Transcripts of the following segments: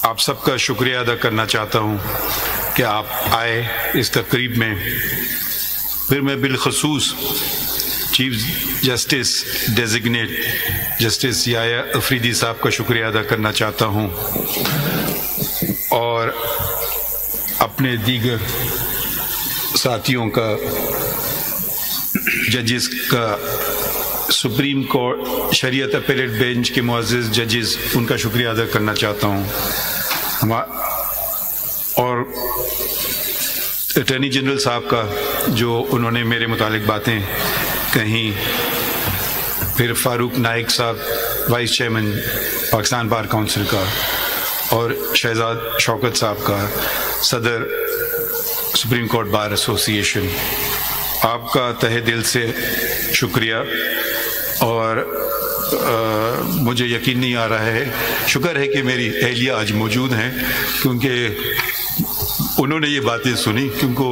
آپ سب کا شکریہ ادا کرنا چاہتا ہوں کہ آپ آئے اس تقریب میں. پھر میں بالخصوص چیف جسٹس ڈیزگنیٹ جسٹس یحییٰ افریدی صاحب کا شکریہ ادا کرنا چاہتا ہوں، اور اپنے دیگر ساتھیوں کا، ججز کا، سپریم کورٹ شریعت اپیلیٹ بینچ کے معزز ججز، ان کا شکریہ ادا کرنا چاہتا ہوں، اور اٹارنی جنرل صاحب کا جو انہوں نے میرے متعلق باتیں کہیں، پھر فاروق نائک صاحب vice chairman Pakistan bar council کا، اور شہزاد شوکت صاحب کا صدر سپریم کورٹ بار ایسوسی ایشن. آپ کا تہہ دل سے شکریہ، اور مجھے یقین نہیں آ رہا ہے، شکر ہے کہ میری اہلیہ آج موجود ہیں، کیونکہ انہوں نے یہ باتیں سنی، کیونکہ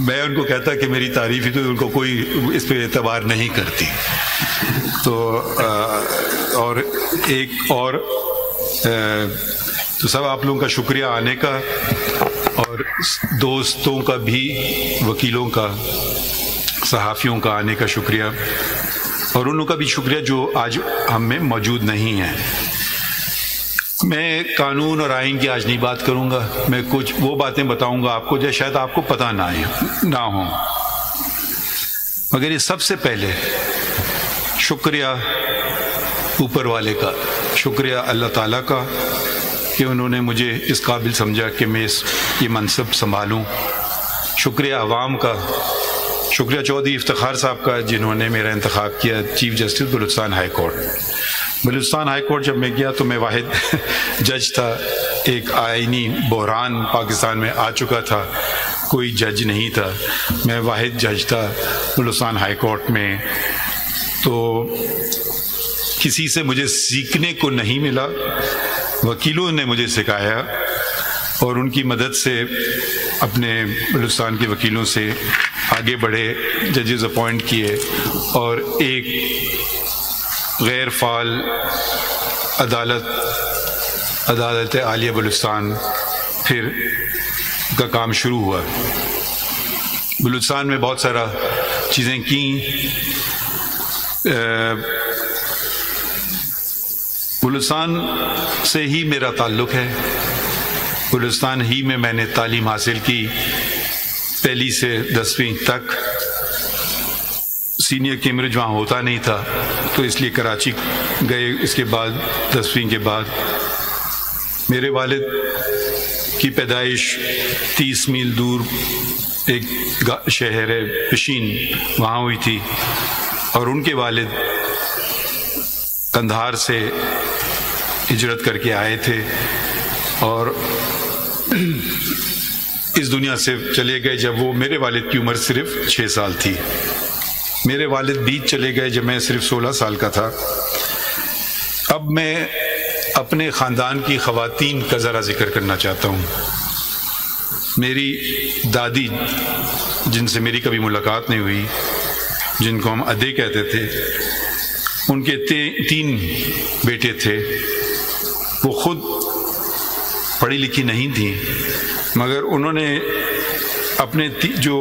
میں ان کو کہتا کہ میری تعریف ہی تو ان کو کوئی اس پہ اعتبار نہیں کرتی. تو اور ایک اور تو سب آپ لوگوں کا شکریہ آنے کا، اور دوستوں کا بھی، وکیلوں کا، صحافیوں کا آنے کا شکریہ، اور ان لوگوں کا بھی شکریہ جو آج ہم میں موجود نہیں ہیں. میں قانون اور آئین کی آج نہیں بات کروں گا، میں کچھ وہ باتیں بتاؤں گا آپ کو جو شاید آپ کو پتہ نہ ہوں، مگر یہ سب سے پہلے شکریہ اوپر والے کا، شکریہ اللہ تعالیٰ کا کہ انہوں نے مجھے اس قابل سمجھا کہ میں یہ منصب سنبھالوں. شکریہ عوام کا، شکریہ چودھری افتخار صاحب کا جنہوں نے میرا انتخاب کیا chief justice Balochistan high court. Balochistan high court جب میں گیا تو میں واحد جج تھا. ایک آئینی بحران پاکستان میں آ چکا تھا، کوئی جج نہیں تھا، میں واحد جج تھا بلوچستان ہائی کورٹ میں. تو کسی سے مجھے سیکھنے کو نہیں ملا، وکیلوں نے مجھے سکھایا، اور ان کی مدد سے اپنے بلوچستان کے وکیلوں سے آگے بڑھے، ججز اپوائنٹ کیے، اور ایک غیر فعال عدالت عالیہ بلوچستان پھر کا کام شروع ہوا. بلوچستان میں بہت سارا چیزیں کیں. بلوچستان سے ہی میرا تعلق ہے، بلوچستان ہی میں میں نے تعلیم حاصل کی، پہلی سے 10ویں تک. سینئر کیمبرج وہاں ہوتا نہیں تھا تو اس لیے کراچی گئے. اس کے بعد 10ویں کے بعد میرے والد کی پیدائش 30 میل دور ایک شہر ہے پشین، وہاں ہوئی تھی، اور ان کے والد قندھار سے ہجرت کر کے آئے تھے اور اس دنیا سے چلے گئے جب وہ میرے والد کی عمر صرف 6 سال تھی. میرے والد بیچ چلے گئے جب میں صرف 16 سال کا تھا. اب میں اپنے خاندان کی خواتین کا ذرا ذکر کرنا چاہتا ہوں. میری دادی، جن سے میری کبھی ملاقات نہیں ہوئی، جن کو ہم ادے کہتے تھے، ان کے 3 بیٹے تھے. وہ خود پڑھی لکھی نہیں تھیں، مگر انہوں نے اپنے جو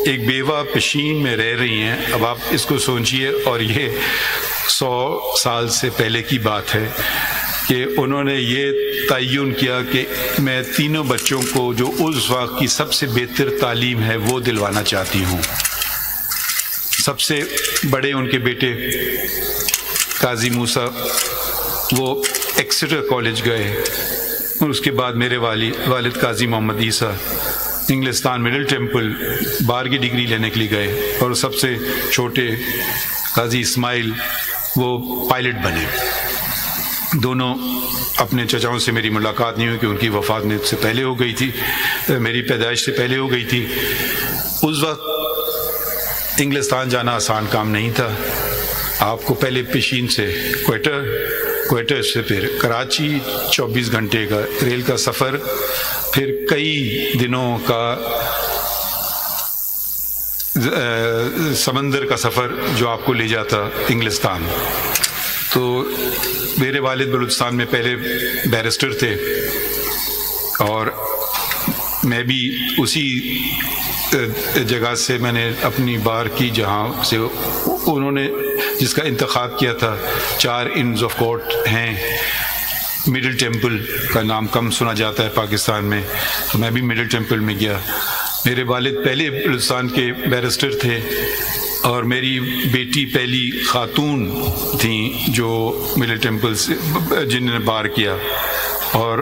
ایک بیوہ پشین میں رہ رہی ہیں، اب آپ اس کو سوچئے، اور یہ 100 سال سے پہلے کی بات ہے کہ انہوں نے یہ تعین کیا کہ میں تینوں بچوں کو جو اس وقت کی سب سے بہتر تعلیم ہے وہ دلوانا چاہتی ہوں. سب سے بڑے ان کے بیٹے قاضی موسیٰ، وہ ایکسیٹر کالج گئے، اور اس کے بعد میرے والد قاضی محمد عیسیٰ انگلستان مڈل ٹیمپل بار کی ڈگری لینے کے لیے گئے، اور سب سے چھوٹے قاضی اسماعیل وہ پائلٹ بنے. دونوں اپنے چچاؤں سے میری ملاقات نہیں ہوئی کہ ان کی وفات میں سے پہلے ہو گئی تھی، میری پیدائش سے پہلے ہو گئی تھی. اس وقت انگلستان جانا آسان کام نہیں تھا. آپ کو پہلے پشین سے کوئٹہ سے پھر کراچی 24 گھنٹے کا ریل کا سفر، پھر کئی دنوں کا سمندر کا سفر جو آپ کو لے جاتا انگلستان. تو میرے والد بلوچستان میں پہلے بیرسٹر تھے اور میں بھی اسی جگہ سے میں نے اپنی بار کی جہاں سے انہوں نے جس کا انتخاب کیا تھا. 4 انڈز آف کورٹ ہیں. مڈل ٹیمپل کا نام کم سنا جاتا ہے پاکستان میں, تو میں بھی مڈل ٹیمپل میں گیا. میرے والد پہلے بلوچستان کے بیرسٹر تھے اور میری بیٹی پہلی خاتون تھیں جو مڈل ٹیمپل سے جنہوں نے بار کیا, اور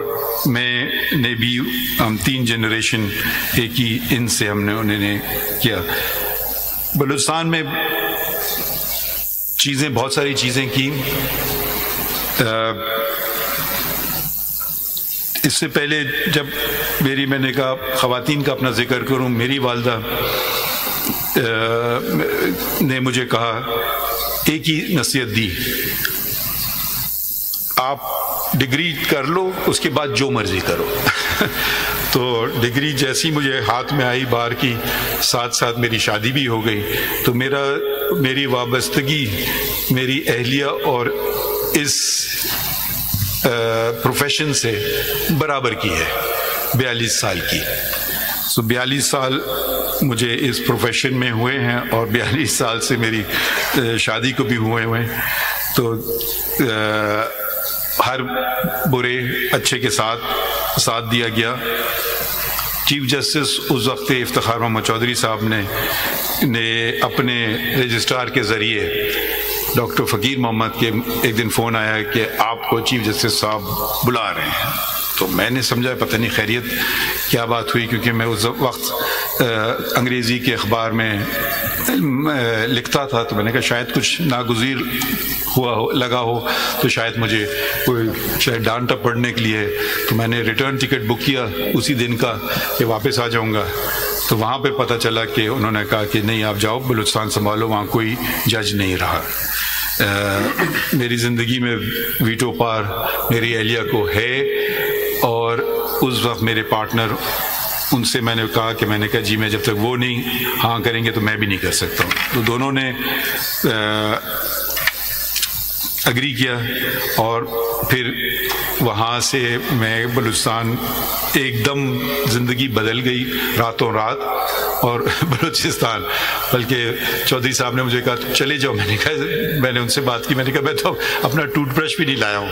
میں نے بھی ہم 3 جنریشن ایک ہی ان سے ہم نے انہوں نے کیا. بلوچستان میں چیزیں بہت ساری چیزیں کی. اس سے پہلے جب میں نے کہا خواتین کا اپنا ذکر کروں, میری والدہ نے مجھے کہا ایک ہی نصیحت دی, آپ ڈگری کر لو اس کے بعد جو مرضی کرو. تو ڈگری جیسی مجھے ہاتھ میں آئی بار کی, ساتھ ساتھ میری شادی بھی ہو گئی. تو میری وابستگی میری اہلیہ اور اس پروفیشن سے برابر کی ہے, 42 سال کی. 42 سال مجھے اس پروفیشن میں ہوئے ہیں اور 42 سال سے میری شادی کو بھی ہوئے ہیں. تو ہر برے اچھے کے ساتھ دیا گیا. چیف جسٹس اس وقت افتخار محمد چودھری صاحب نے اپنے رجسٹرار کے ذریعے ڈاکٹر فقیر محمد کے ایک دن فون آیا کہ آپ کو چیف جسٹس صاحب بلا رہے ہیں. تو میں نے سمجھا پتہ نہیں خیریت کیا بات ہوئی, کیونکہ میں اس وقت انگریزی کے اخبار میں لکھتا تھا. تو میں نے کہا شاید کچھ ناگزیر لگا ہو تو شاید مجھے کوئی ڈانٹا پڑھنے کے لیے. تو میں نے ریٹرن ٹکٹ بک کیا اسی دن کا کہ واپس آ جاؤں گا. تو وہاں پہ پتہ چلا کہ انہوں نے کہا کہ نہیں آپ جاؤ بلوچستان سنبھالو, وہاں کوئی جج نہیں رہا. میری زندگی میں ویٹو پار میری اہلیہ کو ہے, اور اس وقت میرے پارٹنر ان سے میں نے کہا جی میں جب تک وہ نہیں ہاں کریں گے تو میں بھی نہیں کر سکتا ہوں. تو دونوں نے اگری کیا اور پھر وہاں سے میں بلوچستان ایک دم زندگی بدل گئی راتوں رات. اور بلوچستان بلکہ چودھری صاحب نے مجھے کہا چلے جاؤ. میں نے ان سے بات کی, میں نے کہا میں تو اپنا ٹوتھ برش بھی نہیں لایا ہوں.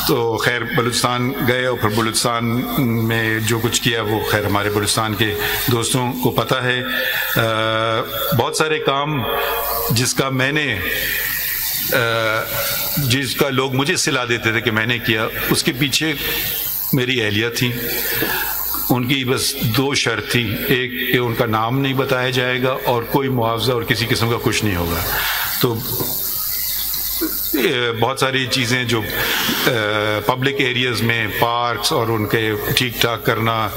تو خیر بلوچستان گئے اور پھر بلوچستان میں جو کچھ کیا وہ خیر ہمارے بلوچستان کے دوستوں کو پتہ ہے. بہت سارے کام جس کا لوگ مجھے صلاح دیتے تھے کہ میں نے کیا, اس کے پیچھے میری اہلیہ تھی. ان کی بس 2 شرط تھی, ایک کہ ان کا نام نہیں بتایا جائے گا اور کوئی معاوضہ اور کسی قسم کا کچھ نہیں ہوگا. تو بہت ساری چیزیں جو پبلک ایریاز میں پارکس اور ان کے ٹھیک ٹھاک کرنا,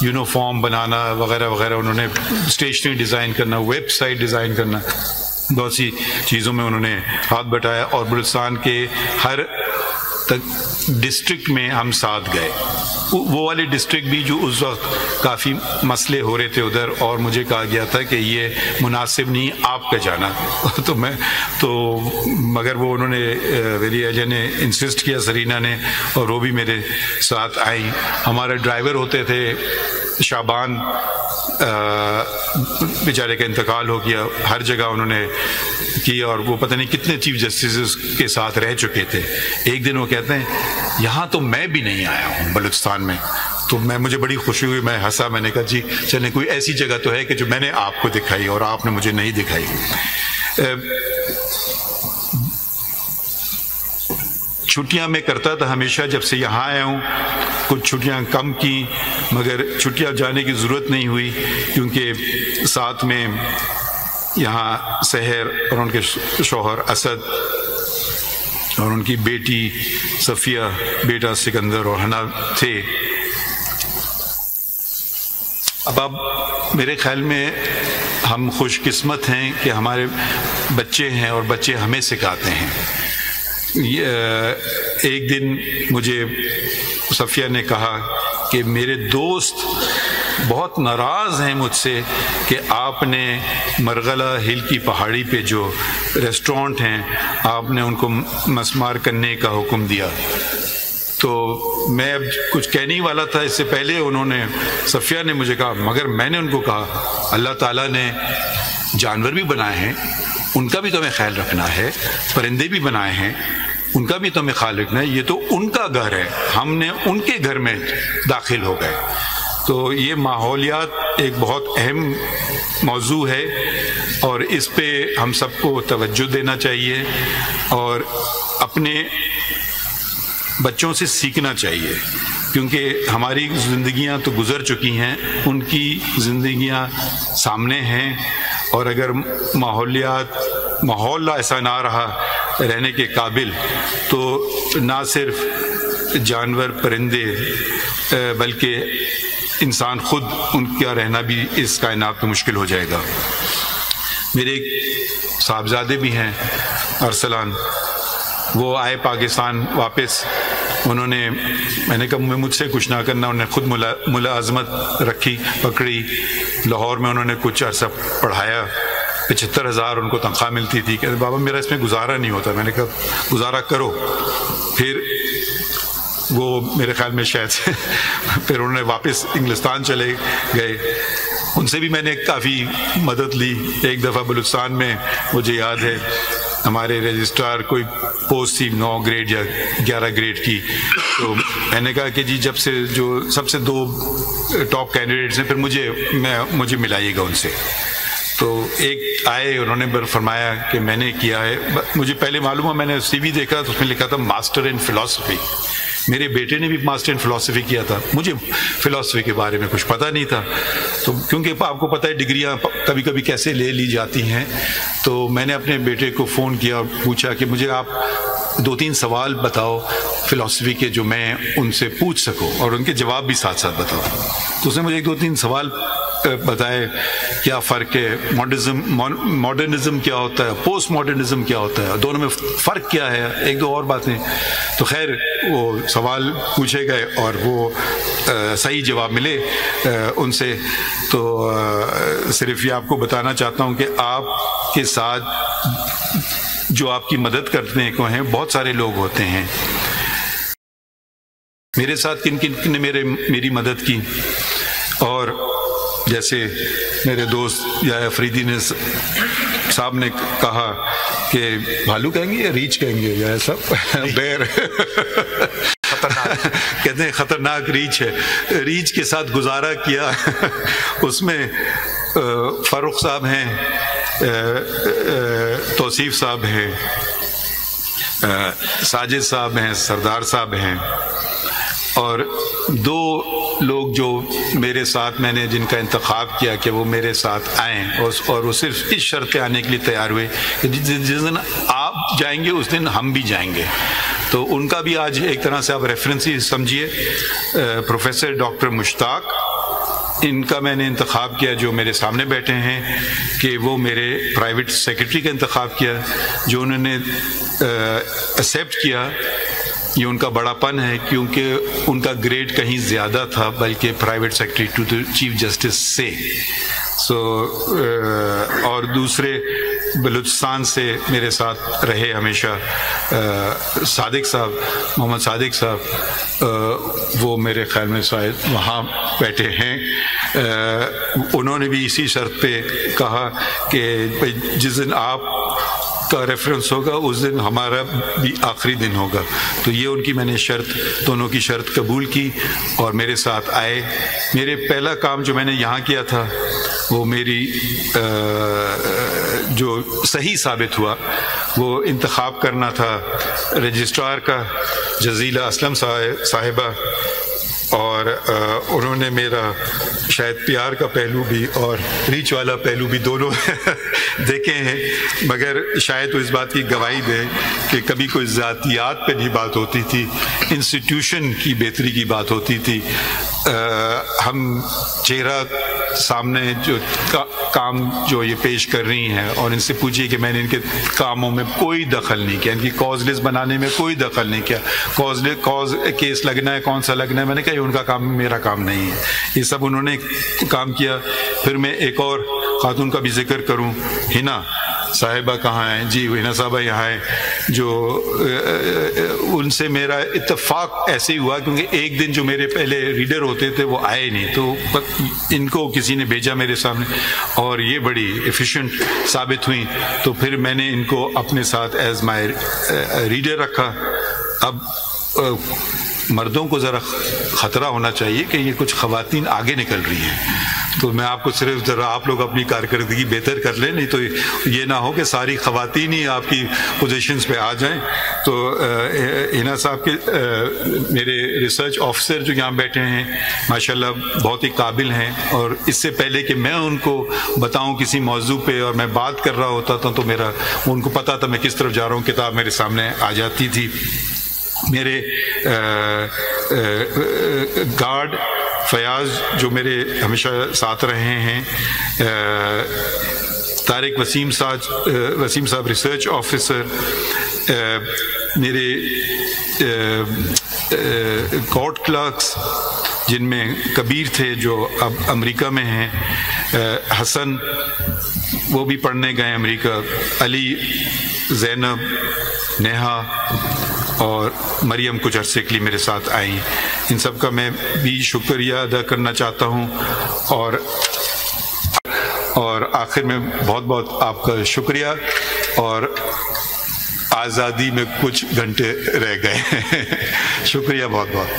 یونیفارم بنانا وغیرہ وغیرہ, انہوں نے اسٹیشنری ڈیزائن کرنا, ویب سائٹ ڈیزائن کرنا, بہت سی چیزوں میں انہوں نے ہاتھ بٹایا. اور بلوچستان کے ہر ڈسٹرکٹ میں ہم ساتھ گئے, وہ والے ڈسٹرکٹ بھی جو اس وقت کافی مسئلے ہو رہے تھے ادھر, اور مجھے کہا گیا تھا کہ یہ مناسب نہیں آپ کا جانا. مگر وہ انہوں نے میری اہلیہ نے انسسٹ کیا, سرینا نے, اور وہ بھی میرے ساتھ آئیں. ہمارے ڈرائیور ہوتے تھے شعبان, بیچارے کا انتقال ہو گیا. ہر جگہ انہوں نے کی اور وہ پتہ نہیں کتنے چیف جسٹسز کے ساتھ رہ چکے تھے. ایک دن وہ کہتے ہیں یہاں تو میں بھی نہیں آیا ہوں بلوچستان میں. تو مجھے بڑی خوشی ہوئی, میں ہنسا, میں نے کہا جی چلیں کوئی ایسی جگہ تو ہے کہ جو میں نے آپ کو دکھائی اور آپ نے مجھے نہیں دکھائی. چھٹیاں میں کرتا تھا ہمیشہ جب سے یہاں آیا ہوں, کچھ چھٹیاں کم کی مگر چھٹیاں جانے کی ضرورت نہیں ہوئی, کیونکہ ساتھ میں یہاں سحر اور ان کے شوہر اسد اور ان کی بیٹی صفیہ, بیٹا سکندر اور حنا تھے. اب میرے خیال میں ہم خوش قسمت ہیں کہ ہمارے بچے ہیں اور بچے ہمیں سکھاتے ہیں. ایک دن مجھے صفیہ نے کہا کہ میرے دوست بہت ناراض ہیں مجھ سے کہ آپ نے مرغلہ ہل کی پہاڑی پہ جو ریسٹورانٹ ہیں آپ نے ان کو مسمار کرنے کا حکم دیا. تو میں اب کچھ کہنے والا تھا، اس سے پہلے انہوں نے صفیہ نے مجھے کہا، مگر میں نے ان کو کہا اللہ تعالیٰ نے جانور بھی بنائے ہیں، ان کا بھی تو ہمیں خیال رکھنا ہے، پرندے بھی بنائے ہیں ان کا بھی تو ہمیں خیال رکھنا ہے، یہ تو ان کا گھر ہے، ہم نے ان کے گھر میں داخل ہو گئے. تو یہ ماحولیات ایک بہت اہم موضوع ہے اور اس پہ ہم سب کو توجہ دینا چاہیے اور اپنے بچوں سے سیکھنا چاہیے، کیونکہ ہماری زندگیاں تو گزر چکی ہیں، ان کی زندگیاں سامنے ہیں، اور اگر ماحول ایسا نہ رہا رہنے کے قابل تو نہ صرف جانور پرندے بلکہ انسان خود ان کا رہنا بھی اس کائنات میں مشکل ہو جائے گا. میرے ایک صاحبزادے بھی ہیں ارسلان، وہ آئے پاکستان واپس، انہوں نے میں نے کہا مجھ سے کچھ نہ کرنا، انہوں نے خود ملازمت رکھی پکڑی، لاہور میں انہوں نے کچھ عرصہ پڑھایا، 75,000 ان کو تنخواہ ملتی تھی. کہ بابا میرا اس میں گزارا نہیں ہوتا. میں نے کہا گزارا کرو. پھر وہ میرے خیال میں شاید پھر انہوں نے واپس انگلستان چلے گئے، ان سے بھی میں نے کافی مدد لی. ایک دفعہ بلوچستان میں مجھے یاد ہے ہمارے رجسٹرار کوئی پوسٹ تھی 9 گریڈ یا 11 گریڈ کی، تو میں نے کہا کہ جی جب سے جو سب سے 2 ٹاپ کینڈیڈیٹس ہیں پھر مجھے ملائیے گا ان سے. تو ایک آئے، انہوں نے فرمایا کہ میں نے کیا ہے، مجھے پہلے معلوم ہوا، میں نے CV دیکھا تو اس میں لکھا تھا ماسٹر ان فلاسفی. میرے بیٹے نے بھی ماسٹر ان فلاسفی کیا تھا، مجھے فلاسفی کے بارے میں کچھ پتہ نہیں تھا. تو کیونکہ آپ کو پتہ ہے ڈگریاں کبھی کبھی کیسے لے لی جاتی ہیں، تو میں نے اپنے بیٹے کو فون کیا اور پوچھا کہ مجھے آپ 2-3 سوال بتاؤ فلاسفی کے جو میں ان سے پوچھ سکوں اور ان کے جواب بھی ساتھ ساتھ بتاؤ. تو اس نے مجھے 2-3 سوال بتائے، کیا فرق ہے، ماڈرنزم کیا ہوتا ہے، پوسٹ ماڈرنزم کیا ہوتا ہے، دونوں میں فرق کیا ہے، 1-2 اور باتیں. تو خیر وہ سوال پوچھے گئے اور وہ صحیح جواب ملے ان سے. تو صرف یہ آپ کو بتانا چاہتا ہوں کہ آپ کے ساتھ جو آپ کی مدد کرنے کو ہیں بہت سارے لوگ ہوتے ہیں. میرے ساتھ کن کن نے میری مدد کی، اور جیسے میرے دوست یا افریدی نے صاحب نے کہا کہ بھالو کہیں گے یا ریچھ کہیں گے یا ایسا بیر کہتے ہیں خطرناک ریچھ ہے، ریچھ کے ساتھ گزارا کیا. اس میں فاروق صاحب ہیں، توصیف صاحب ہیں، ساجد صاحب ہیں، سردار صاحب ہیں، اور 2 لوگ جو میرے ساتھ میں نے جن کا انتخاب کیا کہ وہ میرے ساتھ آئیں، اور وہ صرف اس شرط پہ آنے کے لیے تیار ہوئے کہ جس دن آپ جائیں گے اس دن ہم بھی جائیں گے. تو ان کا بھی آج ایک طرح سے آپ ریفرنس ہی سمجھیے. پروفیسر ڈاکٹر مشتاق، ان کا میں نے انتخاب کیا جو میرے سامنے بیٹھے ہیں کہ وہ میرے پرائیویٹ سیکرٹری کا انتخاب کیا، جو انہوں نے ایکسیپٹ کیا. یہ ان کا بڑا پن ہے کیونکہ ان کا گریڈ کہیں زیادہ تھا بلکہ private secretary to the chief justice سے. اور دوسرے بلوچستان سے میرے ساتھ رہے ہمیشہ صادق صاحب، محمد صادق صاحب، وہ میرے خیال میں شاید وہاں بیٹھے ہیں. انہوں نے بھی اسی شرط پہ کہا کہ جس دن آپ کا ریفرنس ہوگا اس دن ہمارا بھی آخری دن ہوگا. تو یہ ان کی میں نے دونوں کی شرط قبول کی اور میرے ساتھ آئے. میرے پہلا کام جو میں نے یہاں کیا تھا وہ میری جو صحیح ثابت ہوا وہ انتخاب کرنا تھا رجسٹرار کا، جزیلہ اسلم صاحبہ، اور انہوں نے میرا شاید پیار کا پہلو بھی اور ریچ والا پہلو بھی دونوں دیکھے ہیں، مگر شاید وہ اس بات کی گواہی دے کہ کبھی کوئی ذاتیات پہ نہیں بات ہوتی تھی، انسٹیٹیوشن کی بہتری کی بات ہوتی تھی. ہم چہرہ سامنے جو کام جو یہ پیش کر رہی ہیں اور ان سے پوچھیے کہ میں نے ان کے کاموں میں کوئی دخل نہیں کیا، ان کی کاز لسٹ بنانے میں کوئی دخل نہیں کیا، کاز کیس لگنا ہے کون سا لگنا ہے، میں نے کہا یہ ان کا کام میرا کام نہیں ہے، یہ سب انہوں نے کام کیا۔ پھر میں ایک اور خاتون کا بھی ذکر کروں، ہنا صاحبہ کہاں ہیں؟ جی ہنا صاحبہ یہاں ہیں، جو ان سے میرا اتفاق ایسے ہی ہوا کیونکہ ایک دن جو میرے پہلے ریڈر ہوتے تھے وہ آئے نہیں، تو ان کو کسی نے بھیجا میرے سامنے اور یہ بڑی ایفیشینٹ ثابت ہوئیں، تو پھر میں نے ان کو اپنے ساتھ ایز مائی ریڈر رکھا۔ اب مردوں کو ذرا خطرہ ہونا چاہیے کہ یہ کچھ خواتین آگے نکل رہی ہیں، تو میں آپ کو صرف ذرا آپ لوگ اپنی کارکردگی بہتر کر لیں، نہیں تو یہ نہ ہو کہ ساری خواتین ہی آپ کی پوزیشنز پہ آ جائیں۔ تو ہنا صاحب کے میرے ریسرچ آفیسر جو یہاں بیٹھے ہیں ماشاءاللہ بہت ہی قابل ہیں، اور اس سے پہلے کہ میں ان کو بتاؤں کسی موضوع پہ اور میں بات کر رہا ہوتا تھا تو ان کو پتہ تھا میں کس طرف جا رہا ہوں، کتاب میرے سامنے آ جاتی تھی۔ میرے گارڈ فیاض جو میرے ہمیشہ ساتھ رہے ہیں، طارق وسیم صاحب ریسرچ آفیسر، میرے کورٹ کلرکس جن میں کبیر تھے جو اب امریکہ میں ہیں، حسن وہ بھی پڑھنے گئے امریکہ، علی، زینب، نیہا اور مریم کچھ عرصے کے لیے میرے ساتھ آئیں، ان سب کا میں بھی شکریہ ادا کرنا چاہتا ہوں۔ اور آخر میں بہت بہت آپ کا شکریہ، اور آزادی میں کچھ گھنٹے رہ گئے شکریہ بہت بہت۔